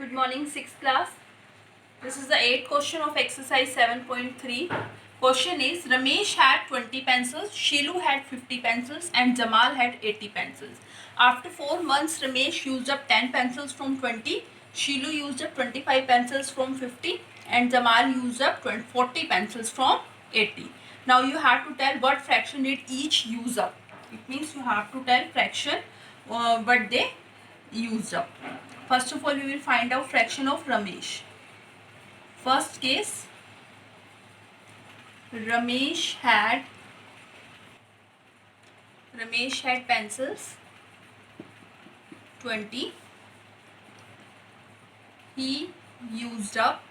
Good morning, 6th class. This is the 8th question of exercise 7.3. Question is, Ramesh had 20 pencils, Shilu had 50 pencils and Jamal had 80 pencils. After 4 months, Ramesh used up 10 pencils from 20, Shilu used up 25 pencils from 50 and Jamal used up 40 pencils from 80. Now you have to tell what fraction did each use up. It means you have to tell fraction what they used up. First of all, we will find out fraction of Ramesh. First case, Ramesh had pencils 20. He used up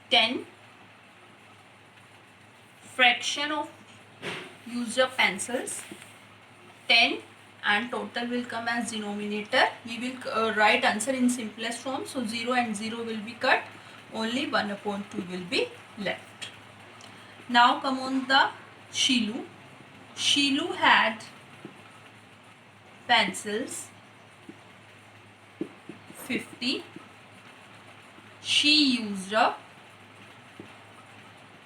10. Fraction of used up pencils 10 and total will come as denominator. We will write answer in simplest form. So 0 and 0 will be cut. Only 1/2 will be left. Now come on the Shilu. Shilu had pencils 50. She used up,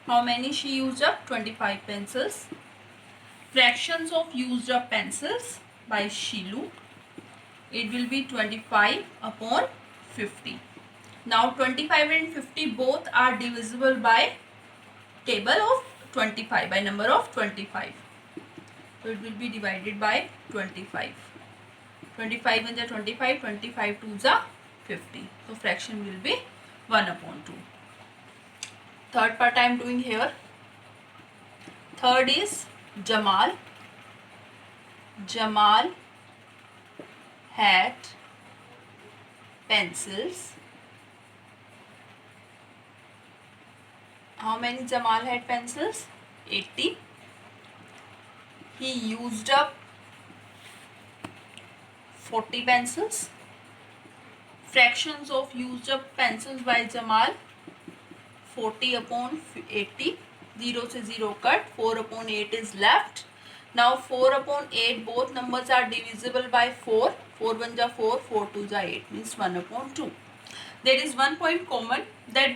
how many she used up? 25 pencils. Fractions of used up pencils by Shilu, it will be 25 upon 50. Now 25 and 50 both are divisible by table of 25, by number of 25. So it will be divided by 25. 25 is 25, 25 2 is 50. So fraction will be 1/2. Third part I am doing here. Third is Jamal. Jamal had pencils. How many Jamal had pencils? 80. He used up 40 pencils. Fractions of used up pencils by Jamal, 40 upon 80. 0 से 0 cut. 4 upon 8 is left. Now 4 upon 8 both numbers are divisible by 4. 4 1 ja 4, 4 2 ja 8, means 1/2. There is one point common, that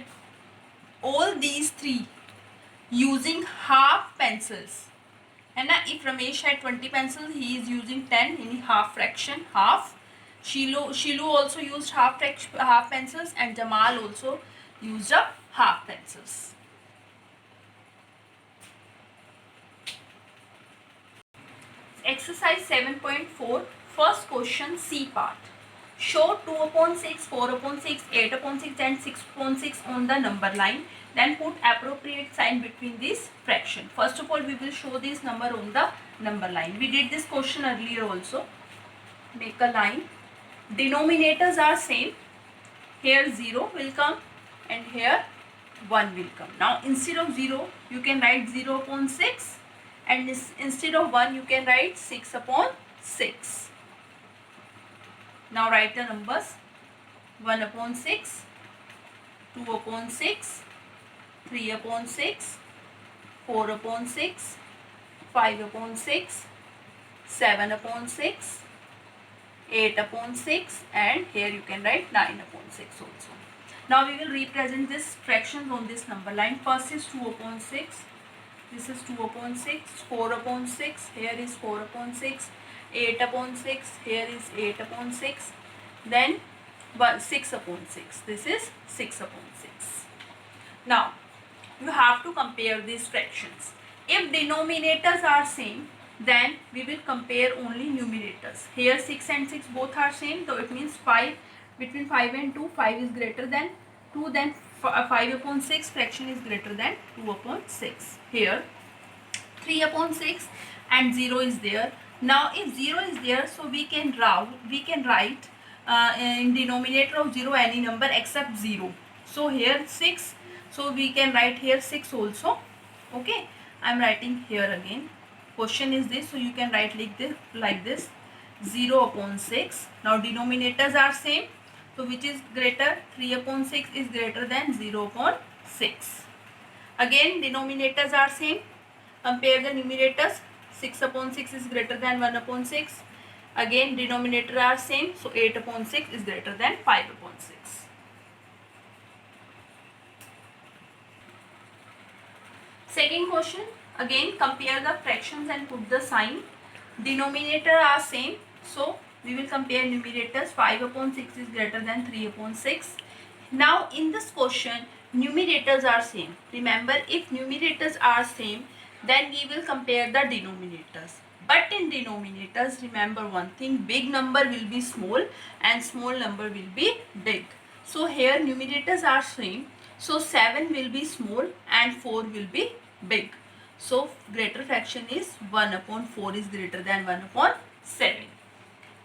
all these three using half pencils. And if Ramesh had 20 pencils, he is using 10 in half fraction, half. Shilu also used half pencils and Jamal also used up half pencils. Exercise 7.4, first question, C part. Show 2/6, 4/6, 8/6 and 6/6 on the number line. Then put appropriate sign between this fraction. First of all, we will show this number on the number line. We did this question earlier also. Make a line. Denominators are same. Here 0 will come and here 1 will come. Now instead of 0, you can write 0/6 and instead of 1, you can write 6/6. Now write the numbers. 1/6, 2/6, 3/6, 4/6, 5/6, 7/6, 8/6 and here you can write 9/6 also. Now we will represent this fractions on this number line. First is 2/6. This is 2/6. 4/6. Here is 4/6. 8/6. Here is 8/6. Then 6/6. This is 6/6. Now you have to compare these fractions. If denominators are same, then we will compare only numerators. Here 6 and 6 both are same, so it means 5, between 5 and 2, 5 is greater than 2, then 5/6 fraction is greater than 2/6. Here 3/6 and 0 is there. Now if 0 is there, so we can write in denominator of 0 any number except 0. So here 6, so we can write here 6 also. Okay, I am writing here again. Question is this, so you can write like this 0/6. Now denominators are same, so which is greater? 3/6 is greater than 0/6. Again denominators are same, compare the numerators. 6/6 is greater than 1/6. Again denominator are same, so 8 upon 6 is greater than 5 upon 6. Second question, again compare the fractions and put the sign. Denominator are same, so we will compare numerators. 5 upon 6 is greater than 3 upon 6. Now in this question, numerators are same. Remember, if numerators are same, then we will compare the denominators. But in denominators, remember one thing, big number will be small and small number will be big. So here numerators are same. So 7 will be small and 4 will be big. So greater fraction is 1 upon 4 is greater than 1 upon 7.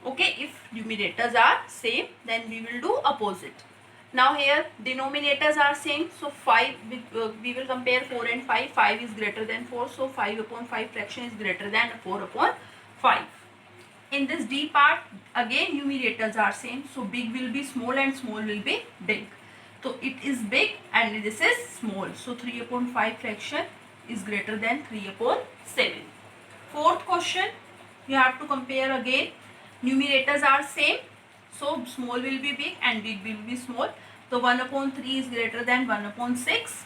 Okay, if numerators are same, then we will do opposite. Now here denominators are same, so 5 we will compare 4 and 5. 5 is greater than 4, so 5 upon 5 fraction is greater than 4 upon 5. In this D part, again numerators are same, so big will be small and small will be big. So it is big and this is small, so 3 upon 5 fraction is greater than 3 upon 7. Fourth question, you have to compare again. Numerators are same, so small will be big and big will be small. So 1 upon 3 is greater than 1 upon 6.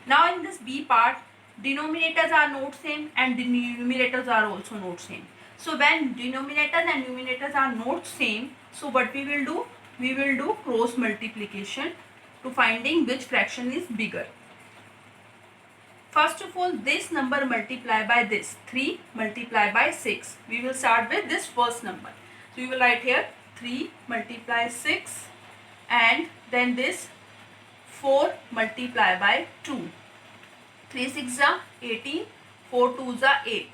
Now in this B part, denominators are not same and the numerators are also not same. So when denominators and numerators are not same, so what we will do? We will do cross multiplication to finding which fraction is bigger. First of all, this number multiply by this, 3 multiply by 6. We will start with this first number. So we will write here 3 multiply 6 and then this 4 multiply by 2. 3 6 are 18, 4 2 are 8.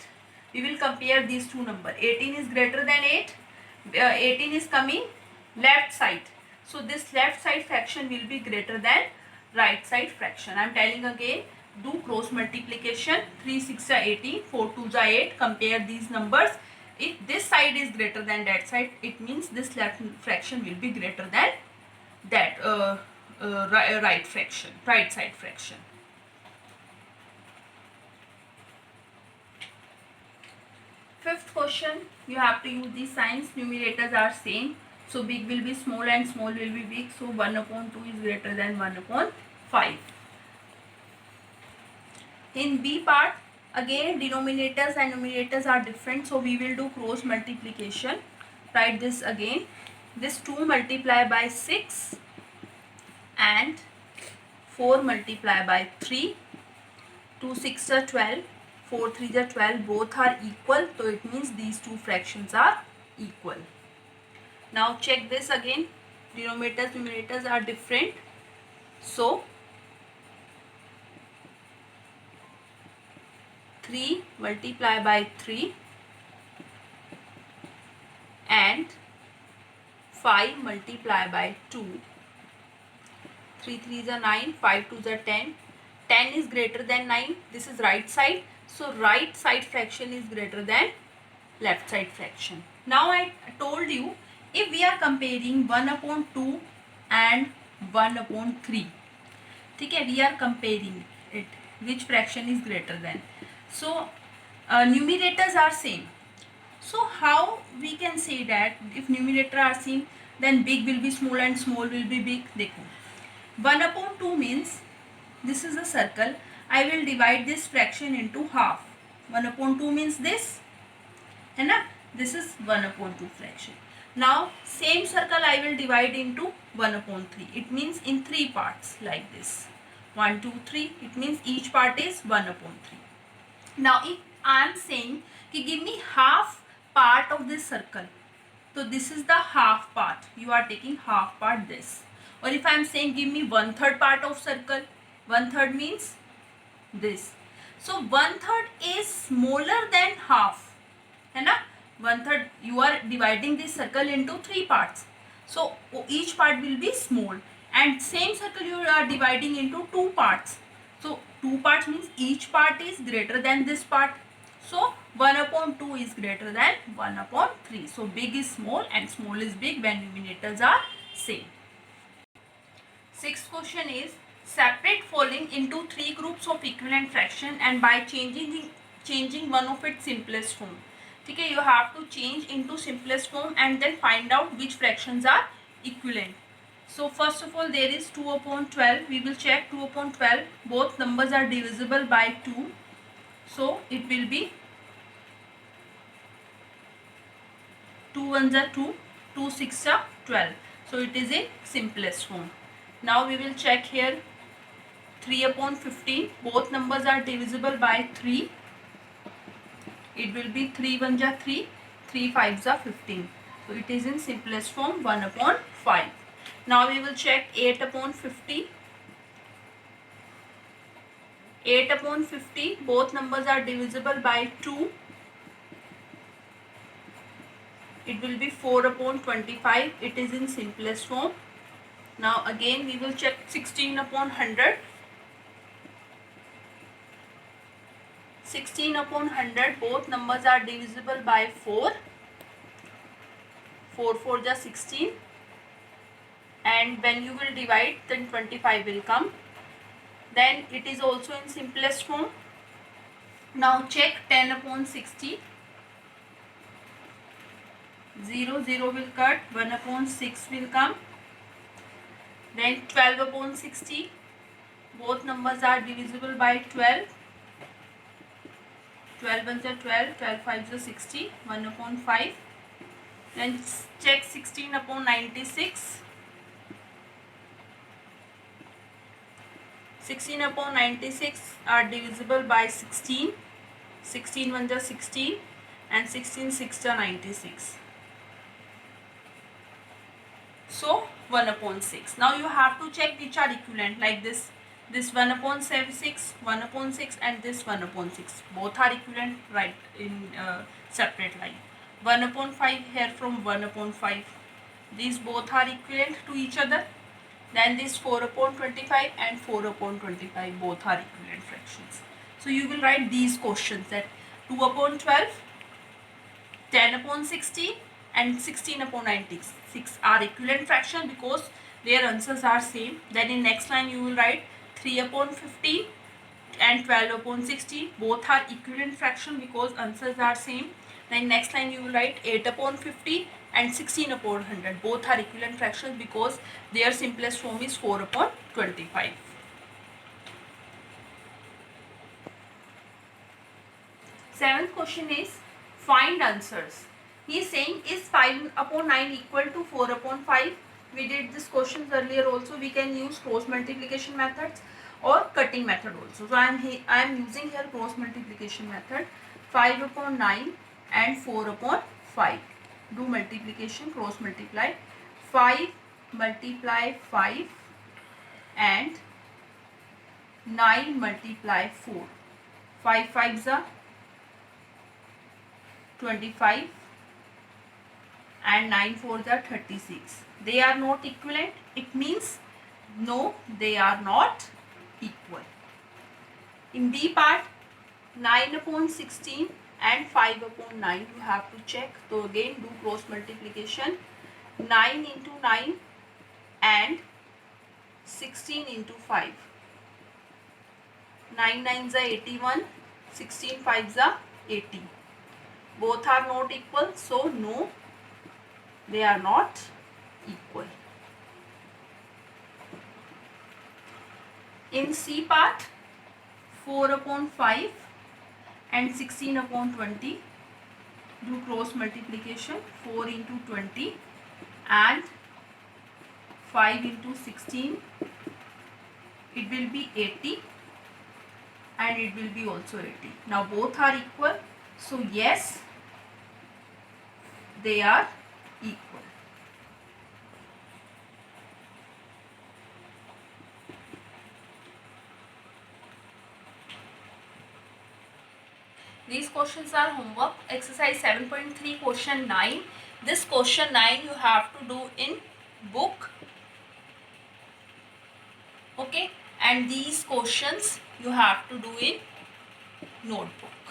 We will compare these two numbers. 18 is greater than 8. 18 is coming left side. So this left side fraction will be greater than right side fraction. I am telling again, do cross multiplication. 3 6 are 18, 4 2 are 8. Compare these numbers. If this side is greater than that side, it means this left fraction will be greater than that right side fraction. Fifth question, you have to use these signs. Numerators are same, so big will be small and small will be big. So 1 upon 2 is greater than 1 upon 5. In B part, again denominators and numerators are different, so we will do cross multiplication. Write this again. This 2 multiply by 6 and 4 multiply by 3. 2 6 are 12, 4 3 are 12. Both are equal, so it means these two fractions are equal. Now check this again. Denominators, numerators are different, so 3 multiply by 3 and 5 multiply by 2. 3 3s are 9, 5 2s are 10. 10 is greater than 9. This is right side, so right side fraction is greater than left side fraction. Now I told you, if we are comparing 1 upon 2 and 1 upon 3, okay, we are comparing it, which fraction is greater than. So numerators are same. So how we can say that if numerator are same, then big will be small and small will be big? Dekho, 1 upon 2 means this is a circle. I will divide this fraction into half. 1 upon 2 means this, है ना? This is 1 upon 2 fraction. Now same circle I will divide into 1 upon 3. It means in 3 parts like this. 1 2 3. It means each part is 1 upon 3. Now if I am saying कि give me half part of this circle, so this is the half part. You are taking half part this. Or if I am saying give me 1/3 part of circle, 1/3 means this. So 1/3 is smaller than half, है ना? 1/3 you are dividing this circle into 3 parts. So each part will be small, and same circle you are dividing into 2 parts. So 2 parts means each part is greater than this part. So 1 upon 2 is greater than 1 upon 3. So big is small and small is big when numerators are same. Sixth question is, separate following into 3 groups of equivalent fraction and by changing one of its simplest form. ठीक है, you have to change into simplest form and then find out which fractions are equivalent. So first of all there is 2 upon 12. We will check 2 upon 12. Both numbers are divisible by 2. So it will be 2 ones are 2, 2 6 are 12. So it is in simplest form. Now we will check here 3 upon 15. Both numbers are divisible by 3. It will be 3 ones are 3, 3 5s are 15. So it is in simplest form 1 upon 5. Now we will check 8 upon 50. 8 upon 50. Both numbers are divisible by 2. It will be 4 upon 25. It is in simplest form. Now again we will check 16 upon 100. 16 upon 100. Both numbers are divisible by 4. 4 4 is 16. And when you will divide, then 25 will come. Then it is also in simplest form. Now check 10 upon 60. 0 0 will cut. 1 upon 6 will come. Then 12 upon 60. Both numbers are divisible by 12. 12 ones are 12. 12 5s are 60. 1 upon 5. Then check 16 upon 96. 16 upon 96 are divisible by 16. 16 ones are 16 and 16 6 are 96. So 1 upon 6. Now you have to check which are equivalent, like this. This 1 upon 6, 1 upon 6 and this 1 upon 6. Both are equivalent, right, in separate line. 1 upon 5 here from 1 upon 5. These both are equivalent to each other. Then this 4 upon 25 and 4 upon 25 both are equivalent fractions. So you will write these questions that 2 upon 12, 10 upon 60 and 16 upon 96 are equivalent fraction because their answers are same. Then in next line you will write 3 upon 15 and 12 upon 60 both are equivalent fraction because answers are same. Then next line you will write 8 upon 50 and 16 upon 100 both are equivalent fractions because their simplest form is 4 upon 25. Seventh question is find answers. He is saying is 5 upon 9 equal to 4 upon 5. We did this questions earlier also. We can use cross multiplication methods or cutting method also. So I am using here cross multiplication method. 5 upon 9 and 4 upon 5. Do multiplication, cross multiply. 5 multiply 5 and 9 multiply 4. 5 5s are 25 and 9 4s are 36. They are not equivalent. It means no, they are not equal. In B part, 9 upon 16 and 5 upon 9 you have to check. So again do cross multiplication. 9 into 9 and 16 into 5. 9 9s are 81, 16 5s are 80. Both are not equal, so no, they are not equal. In C part, 4 upon 5 and 16 upon 20, do cross multiplication. 4 into 20 and 5 into 16, it will be 80 and it will be also 80. Now both are equal, so yes, they are equal. These questions are homework. Exercise 7.3 question 9. This question 9 you have to do in book. Okay, and these questions you have to do in notebook.